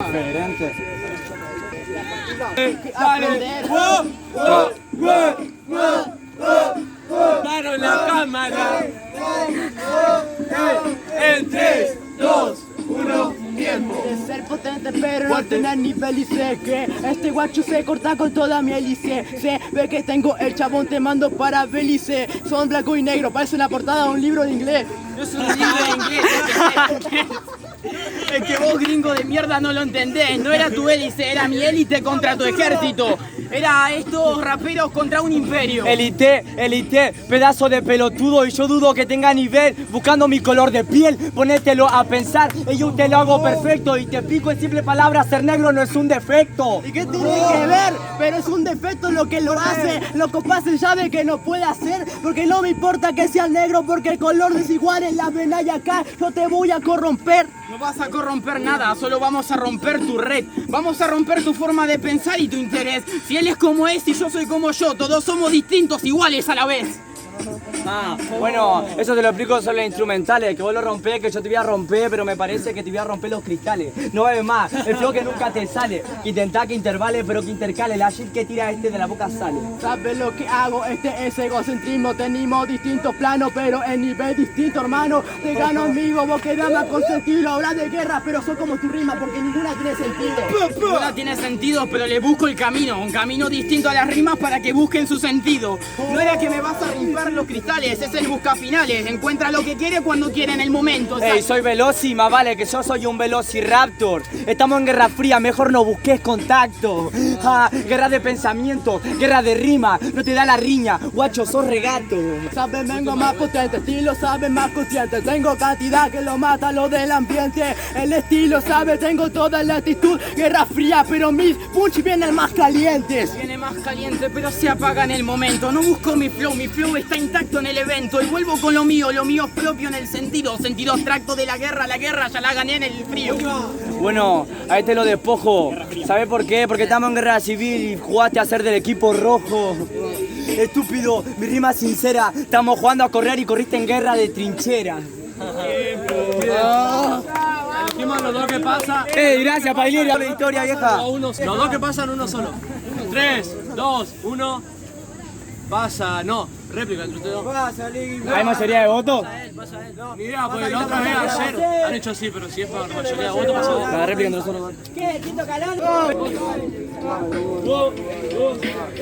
Diferente. Dale. Daron la cámara. En 3, 2, 1, tiempo. De ser potente pero no tener nivel y sé que este guacho se corta con toda mi hélice. Se ve que tengo el chabón te mando para Belice. Son blanco y negro, parece una portada de un libro de inglés. No es un libro de inglés. Es que vos, gringo de mierda, no lo entendés. No era tu hélice, era mi élite contra tu ejército. Era estos raperos contra un imperio. Elite, pedazo de pelotudo, y yo dudo que tenga nivel. Buscando mi color de piel, ponételo a pensar. Y yo te lo hago perfecto y te explico en simple palabras, ser negro no es un defecto. ¿Y qué tiene que ver? Pero es un defecto lo que lo hace. Lo que pasa ya de que no puede hacer. Porque no me importa que sea negro, porque el color desigual en la vena y acá yo te voy a corromper. No vas a corromper nada, solo vamos a romper tu red. Vamos a romper tu forma de pensar y tu interés. Si él es como es y yo soy como yo, todos somos distintos, iguales a la vez. Bueno, eso te lo explico solo en instrumentales. Que vos lo rompés, que yo te voy a romper, pero me parece que te voy a romper los cristales. No ves más, el flow que nunca te sale. Que intentá que intervale, pero que intercale. La shit que tira de la boca sale. ¿Sabes lo que hago? Este es egocentrismo. Tenemos distintos planos, pero en nivel distinto, hermano. Te gano, amigo, vos quedás más consentido. Hablas de guerra, pero soy como tu rima, porque ninguna tiene sentido. Ninguna tiene sentido, pero le busco el camino. Un camino distinto a las rimas para que busquen su sentido. No era que me vas a romper los cristales, es el buscafinales. Encuentra lo que quiere cuando quiere en el momento. Ey, soy Veloci, más vale que yo soy un Velociraptor. Estamos en guerra fría, mejor no busques contacto. Guerra de pensamiento, guerra de rima. No te da la riña, guacho, sos regato. Sabes, vengo más potente, estilo, sabes, más consciente. Tengo cantidad que lo mata lo del ambiente. El estilo, sabes, tengo toda la actitud. Guerra fría, pero mis punch vienen más calientes. Viene más caliente, pero se apaga en el momento. No busco mi flow está intacto en el evento. Y vuelvo con lo mío es propio en el sentido abstracto de la guerra ya la gané en el frío. Bueno, a este lo despojo. ¿Sabes por qué? Porque estamos en guerra civil y jugaste a ser del equipo rojo. Estúpido, mi rima sincera. Estamos jugando a correr y corriste en guerra de trinchera. Elegimos los dos que pasa. Gracias, Pailera, la victoria, vieja. Los dos que pasan, uno solo. 3, 2, 1. Pasa, no. Réplica entre ustedes dos. ¿Hay mayoría de votos? Ni idea, porque la otra vez ayer han hecho así, pero si es por mayoría de votos, pasa La réplica entre nosotros. ¿Qué? ¿Quinto calón?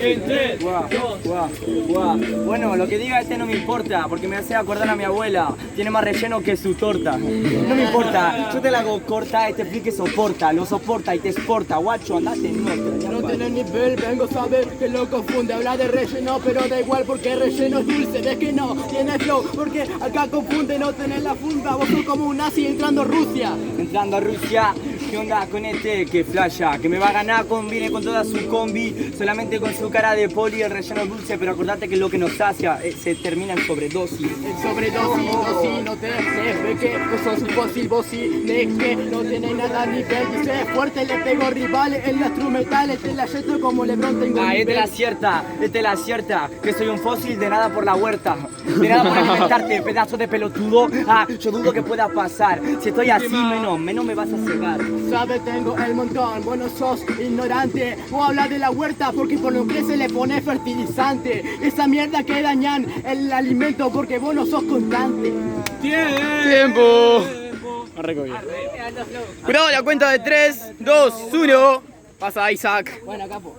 En 3, 2. Bueno, lo que diga este no me importa, porque me hace acordar a mi abuela. Tiene más relleno que su torta. No me importa, yo te la hago corta, este flick que soporta, lo soporta y te exporta. Guacho, andate en nuestra. No tiene nivel, vengo a saber que lo confunde. Habla de relleno, pero da igual porque relleno es dulce. Ves que no tiene flow, porque acá confunde no tener la funda. Vos sos como un nazi entrando a Rusia. Entrando a Rusia, ¿qué onda con este que flasha? Que me va a ganar, viene con toda su combi, solamente con su cara de poli, el relleno es dulce, pero acordate que lo que nos sacia se termina en sobredosis. El sobredosis, dosis, no te dejes, ve que no sos un fósil, vos sí, de que no tiene nada a nivel. Dice fuerte, le pego rivales en las instrumentales, te la yeto como Lebron tengo nivel. Esta es la cierta, que soy un fósil de nada por la huerta, de nada por alimentarte, pedazo de pelotudo. Yo dudo que pueda pasar, si estoy así, menos me vas a cegar. Sabes, tengo el montón, bueno sos ignorante. Vos hablas de la huerta porque por lo que se le pone fertilizante. Esa mierda que dañan el alimento porque vos no sos constante. Tiempo. Cuidado, la cuenta de 3, 2, 1. Pasa Isaac. Bueno, capo.